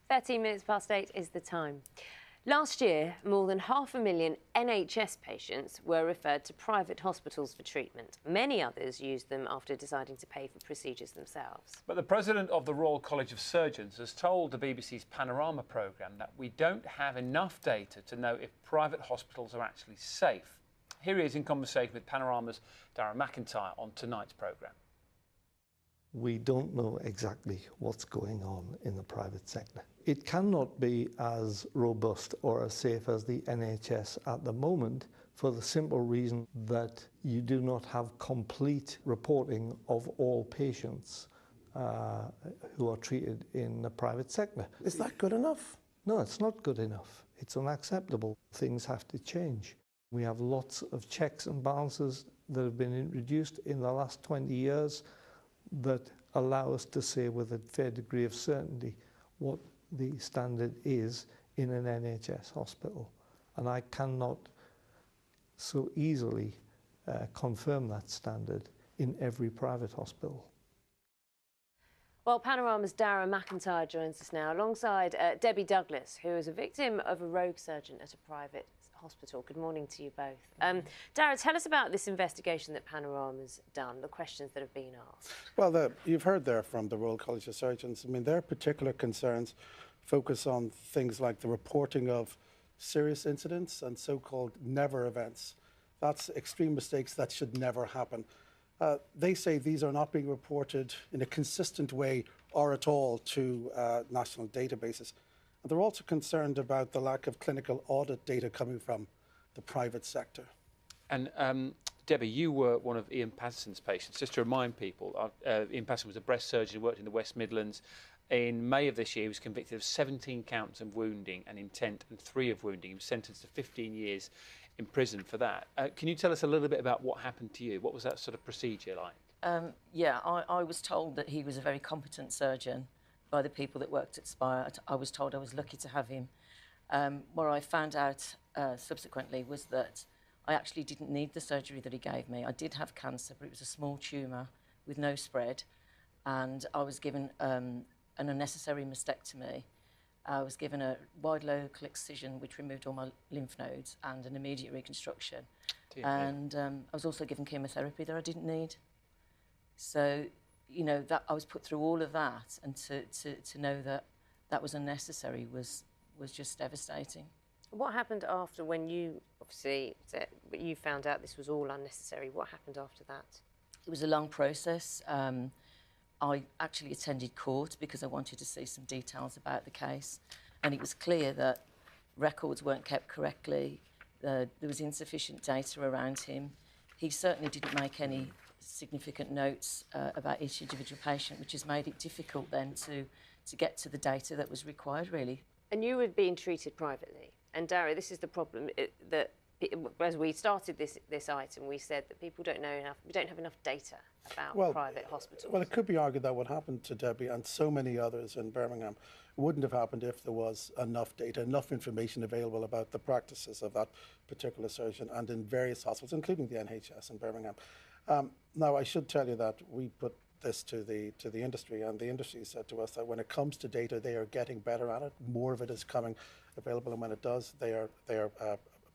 13 minutes past 8 is the time. Last year, more than 500,000 NHS patients were referred to private hospitals for treatment. Many others used them after deciding to pay for procedures themselves. But the president of the Royal College of Surgeons has told the BBC's Panorama programme that we don't have enough data to know if private hospitals are actually safe. Here he is in conversation with Panorama's Darragh McIntyre on tonight's programme. We don't know exactly what's going on in the private sector. It cannot be as robust or as safe as the NHS at the moment for the simple reason that you do not have complete reporting of all patients who are treated in the private sector. Is that good enough? No, it's not good enough. It's unacceptable. Things have to change. We have lots of checks and balances that have been introduced in the last 20 years that allow us to say with a fair degree of certainty what the standard is in an NHS hospital. And I cannot so easily confirm that standard in every private hospital. Well, Panorama's Darragh McIntyre joins us now alongside Debbie Douglas, who is a victim of a rogue surgeon at a private hospital. Good morning to you both. Darragh, tell us about this investigation that Panorama's done, the questions that have been asked. Well, you've heard there from the Royal College of Surgeons. I mean, their particular concerns focus on things like the reporting of serious incidents and so-called never events. That's extreme mistakes that should never happen. They say these are not being reported in a consistent way or at all to national databases. And they're also concerned about the lack of clinical audit data coming from the private sector. And Debbie, you were one of Ian Patterson's patients. Just to remind people, Ian Patterson was a breast surgeon who worked in the West Midlands. In May of this year, he was convicted of 17 counts of wounding and intent and 3 of wounding. He was sentenced to 15 years in prison for that. Can you tell us a little bit about what happened to you? What was that sort of procedure like? Yeah, I was told that he was a very competent surgeon by the people that worked at Spire. I was told I was lucky to have him. What I found out subsequently was that I actually didn't need the surgery that he gave me. I did have cancer, but it was a small tumour with no spread, and I was given an unnecessary mastectomy. I was given a wide local excision which removed all my lymph nodes and an immediate reconstruction. And I was also given chemotherapy that I didn't need. So, you know, that I was put through all of that, and to know that that was unnecessary was just devastating. What happened after, when you obviously said, you found out this was all unnecessary? What happened after that? It was a long process. I actually attended court because I wanted to see some details about the case, and it was clear that records weren't kept correctly. There was insufficient data around him. He certainly didn't make any significant notes about each individual patient, which has made it difficult then to get to the data that was required, really. And you were being treated privately. And Darragh, this is the problem, that as we started this item, we said that people don't know enough, we don't have enough data about private hospitals. Well, it could be argued that what happened to Debbie and so many others in Birmingham wouldn't have happened if there was enough data, enough information available about the practices of that particular surgeon and in various hospitals, including the NHS in Birmingham. Now, I should tell you that we put this to the industry, and the industry said to us that when it comes to data, they are getting better at it. More of it is coming available, and when it does, they are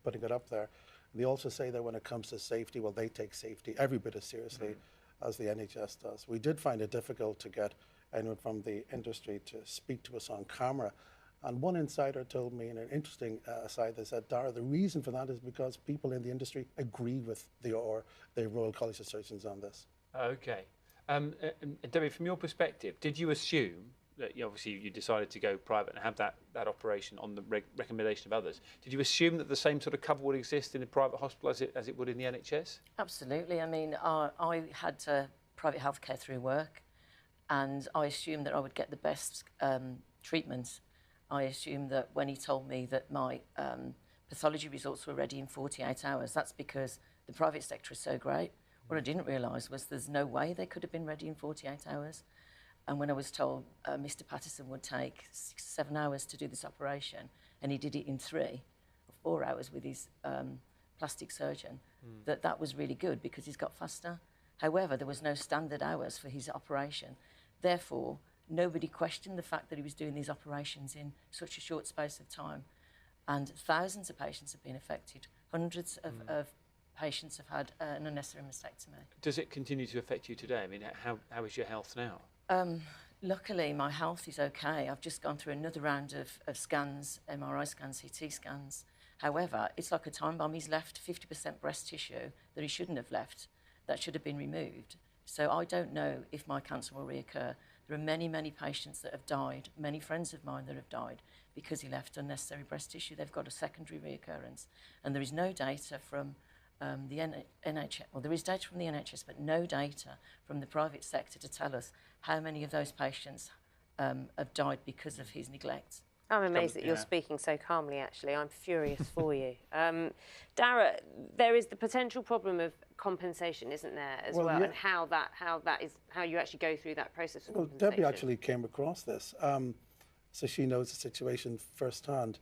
putting it up there. And they also say that when it comes to safety, well, they take safety every bit as seriously as the NHS does. We did find it difficult to get anyone from the industry to speak to us on camera. And one insider told me in an interesting aside, they said, Darragh, the reason for that is because people in the industry agree with the Royal College of Surgeons on this. Okay. Debbie, from your perspective, did you assume that obviously you decided to go private and have that operation on the recommendation of others? Did you assume that the same sort of cover would exist in a private hospital as it would in the NHS? Absolutely. I mean, I had private healthcare through work, and I assumed that I would get the best treatment. I assumed that when he told me that my pathology results were ready in 48 hours, that's because the private sector is so great. What I didn't realise was there's no way they could have been ready in 48 hours. And when I was told Mr. Patterson would take 6 to 7 hours to do this operation, and he did it in 3 or 4 hours with his plastic surgeon, that was really good because he's got faster. However, there was no standard hours for his operation. Therefore, nobody questioned the fact that he was doing these operations in such a short space of time. And thousands of patients have been affected. Hundreds of patients have had an unnecessary mastectomy. Does it continue to affect you today? I mean, how is your health now? Luckily, my health is okay. I've just gone through another round of scans, MRI scans, CT scans. However, it's like a time bomb. He's left 50% breast tissue that he shouldn't have left, that should have been removed. So I don't know if my cancer will reoccur. There are many, many patients that have died, many friends of mine that have died because he left unnecessary breast tissue. They've got a secondary reoccurrence. And there is no data from the NHS, well, there is data from the NHS, but no data from the private sector to tell us how many of those patients have died because of his neglect. I'm amazed that you're speaking so calmly, actually. I'm furious for you. Dara, there is the potential problem of compensation, isn't there, as well, yeah. and how you actually go through that process of compensation. Debbie actually came across this, so she knows the situation firsthand.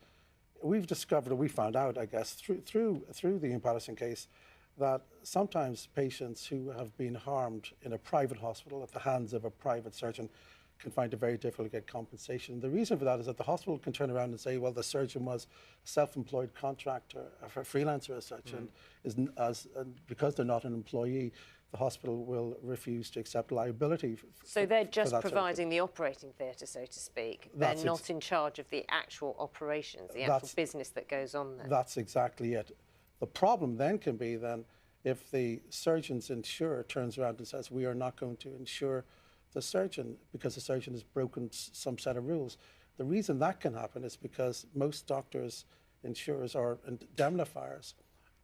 We've discovered, or we found out, I guess, through the Ian Patterson case, that sometimes patients who have been harmed in a private hospital at the hands of a private surgeon can find it very difficult to get compensation. The reason for that is that the hospital can turn around and say, well, the surgeon was a self-employed contractor, a freelancer as such, and because they're not an employee, the hospital will refuse to accept liability. So they're just providing the operating theatre, so to speak. They're not in charge of the actual operations, the actual business that goes on there. That's exactly it. The problem then can be if the surgeon's insurer turns around and says, we are not going to insure the surgeon because the surgeon has broken some set of rules. The reason that can happen is because most doctors, insurers or indemnifiers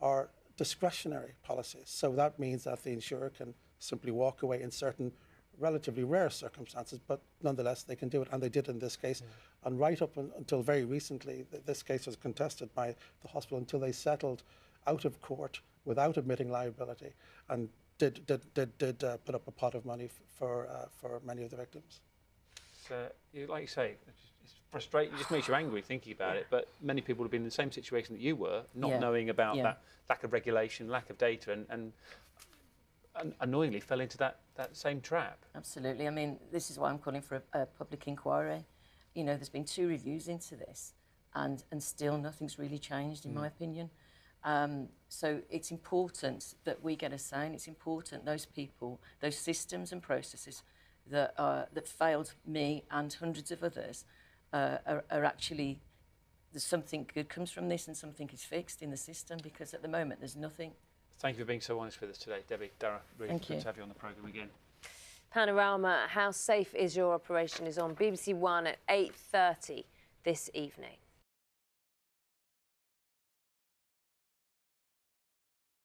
are discretionary policies. So that means that the insurer can simply walk away in certain relatively rare circumstances, but nonetheless they can do it, and they did in this case. And right up until very recently, this case was contested by the hospital until they settled out of court without admitting liability, and did put up a pot of money for many of the victims. So, like you say, it's frustrating. It just makes you angry thinking about it. But many people have been in the same situation that you were, not knowing about that lack of regulation, lack of data, and annoyingly fell into that same trap. Absolutely. I mean, this is why I'm calling for a public inquiry. You know, there's been 2 reviews into this, and still nothing's really changed, in my opinion. So it's important that we get a say, and it's important those people, those systems and processes that failed me and hundreds of others are actually, there's something good comes from this and something is fixed in the system, because at the moment there's nothing. Thank you for being so honest with us today, Debbie. Dara, really good to have you on the programme again. Panorama, How Safe Is Your Operation is on BBC One at 8:30 this evening.